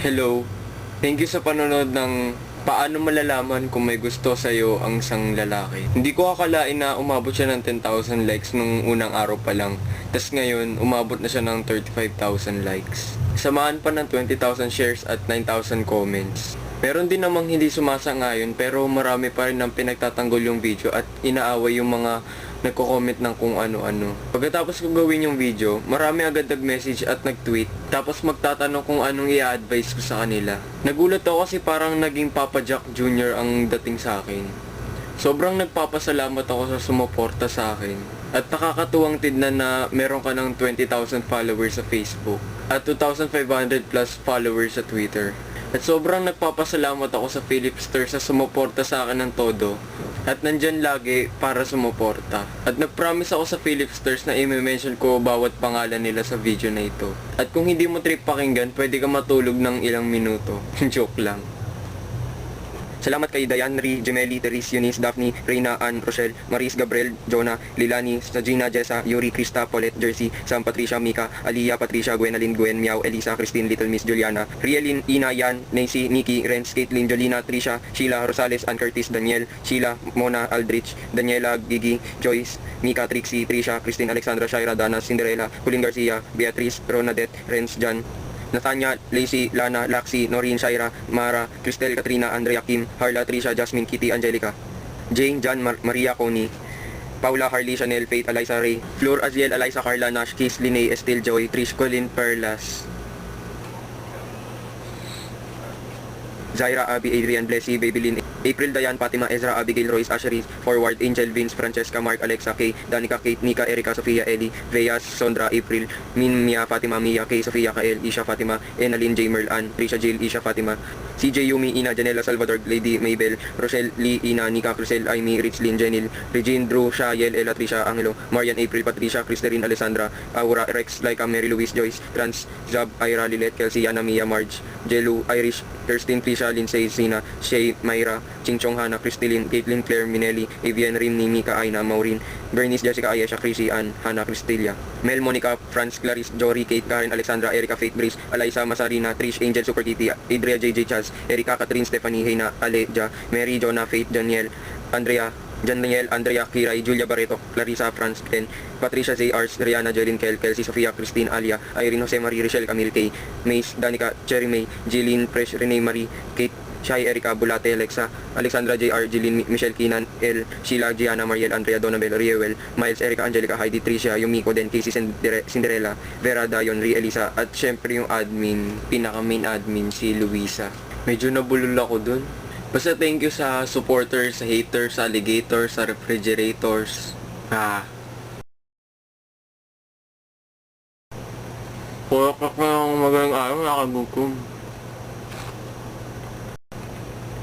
Hello. Thank you sa panonood ng Paano Malalaman Kung May Gusto Sa'yo Ang Isang Lalaki. Hindi ko akalain na umabot siya ng 10,000 likes nung unang araw pa lang. Tapos ngayon, umabot na siya ng 35,000 likes. Samahan pa ng 20,000 shares at 9,000 comments. Meron din namang hindi sumasang-ayon pero marami pa rin ang pinagtatanggol yung video at inaaway yung mga nagko-comment ng kung ano-ano. Pagkatapos ko gawin yung video, marami agad nag-message at nag-tweet tapos magtatanong kung anong i-advise ko sa kanila. Nagulat ako kasi parang naging Papa Jack Jr. ang dating sa akin. Sobrang nagpapasalamat ako sa sumuporta sa akin. At nakakatuwang tignan na meron ka ng 20,000 followers sa Facebook at 2,500 plus followers sa Twitter. At sobrang nagpapasalamat ako sa Philipster sa sumuporta sa akin ng todo at nandyan lagi para sumuporta. At nagpromise ako sa Philipsters na i-mention ko bawat pangalan nila sa video na ito. At kung hindi mo trip pakinggan, pwede ka matulog ng ilang minuto. Joke lang. Salamat kay Diane, Ri, Gemelli, Teres, Eunice, Daphne, Reina, Ann, Rochelle, Maris, Gabriel, Jonah, Lilani, Sajina, Jessa, Yuri, Krista, Paulette, Jersey, Sam, Patricia, Mika, Aliyah, Patricia, Gwenalyn, Gwen, Miao, Elisa, Christine, Little Miss, Juliana, Rielin, Ina, Yan, Nancy, Nikki, Renz, Caitlin, Jolina, Trisha, Sheila, Rosales, Ann Curtis, Daniel, Sheila, Mona, Aldrich, Daniela, Gigi, Joyce, Mika, Trixie, Trisha, Christine, Alexandra, Shaira, Dana, Cinderella, Colin Garcia, Beatrice, Ronadette, Renz, Jan, Nathania, Lacey, Lana, Laxi, Noreen, Shaira, Mara, Cristel, Katrina, Andrea, Kim, Harla, Trisha, Jasmine, Kitty, Angelica, Jane, Jan, Maria, Connie, Paula, Harley, Chanel, Faith, Eliza, Ray, Flor, Aziel, Eliza, Carla, Nash, Kiss, Linay, Estelle, Joy, Trish, Colin, Perlas, Zaira, Abby, Adrian, Blessy, Babylin, April, Diane, Fatima, Ezra, Abigail, Royce, Ashery, Forward, Angel, Vince, Francesca, Mark, Alexa, Kay, Danica, Kate, Nika, Erica, Sofia, Ellie, Veas, Sondra, April, Min, Mia, Fatima, Mia, Kay, Sofia, Kael, Isha, Fatima, Enalyn, J. Merlan, Trisha, Jill, Isha, Fatima, CJ, Yumi, Ina, Janela, Salvador, Lady, Mabel, Rochelle, Lee, Ina, Nika, Crucel, Amy, Richlyn, Jenil, Regine, Drew, Shayel, Ella, Trisha, Angelo, Marian, April, Patricia, Christerine, Alessandra, Aura, Rex, Laika, Mary Louise, Joyce, Trans, Zab, Ira, Lilet, Kelsey, Yana, Mia, Marge, Jelu, Irish, Kirsten, Trisha, Lindsay, Sina, Shay, Myra, Chingchong, Hana, Cristilin, Caitlin, Claire, Minelli, Avian, Rim, Mika, Aina, Maureen, Bernice, Jessica, Ayesha, Chrissy, Ann, Hana, Cristelia, Mel, Monica, Franz, Clarice, Jory, Kate, Karen, Alexandra, Erica, Faith, Brice, Alaysa, Masarina, Trish, Angel, Super Kitty, Adria, JJ, Chaz, Erika, Catherine, Stephanie, Heina, Ale, Ja, Mary, Jonah, Faith, Daniel, Andrea, Daniel, Andrea, Kiray, Julia Barreto, Clarissa, Franz, Ken, Patricia, J. Ars, Rihanna, Jeline, Kel, Kelsey, Sofia, Christine, Alia, Irene, Jose Marie, Richelle, Camille, Kay, Mace, Danica, Cherry May, Jeline, Fresh, Renee Marie, Kate, Shai, Erica, Bulate, Alexa, Alexandra, J.R., Jeline, Michelle, Kinan, El, Sheila, Gianna, Mariel, Andrea, Donabel, Riewel, Miles, Erica, Angelica, Heidi, Tricia, Yumiko, Den, Casey, Cinderella, Vera, Dayon, Ri, Elisa, at syempre yung admin, pinaka-main admin, si Luisa. Medyo nabulol ako dun. Basta thank you sa supporters, sa haters, sa alligators, sa refrigerators. Pukak na akong magalang araw, nakagutom.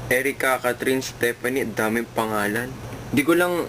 Erica, Catherine, Stephanie, daming pangalan. Di ko lang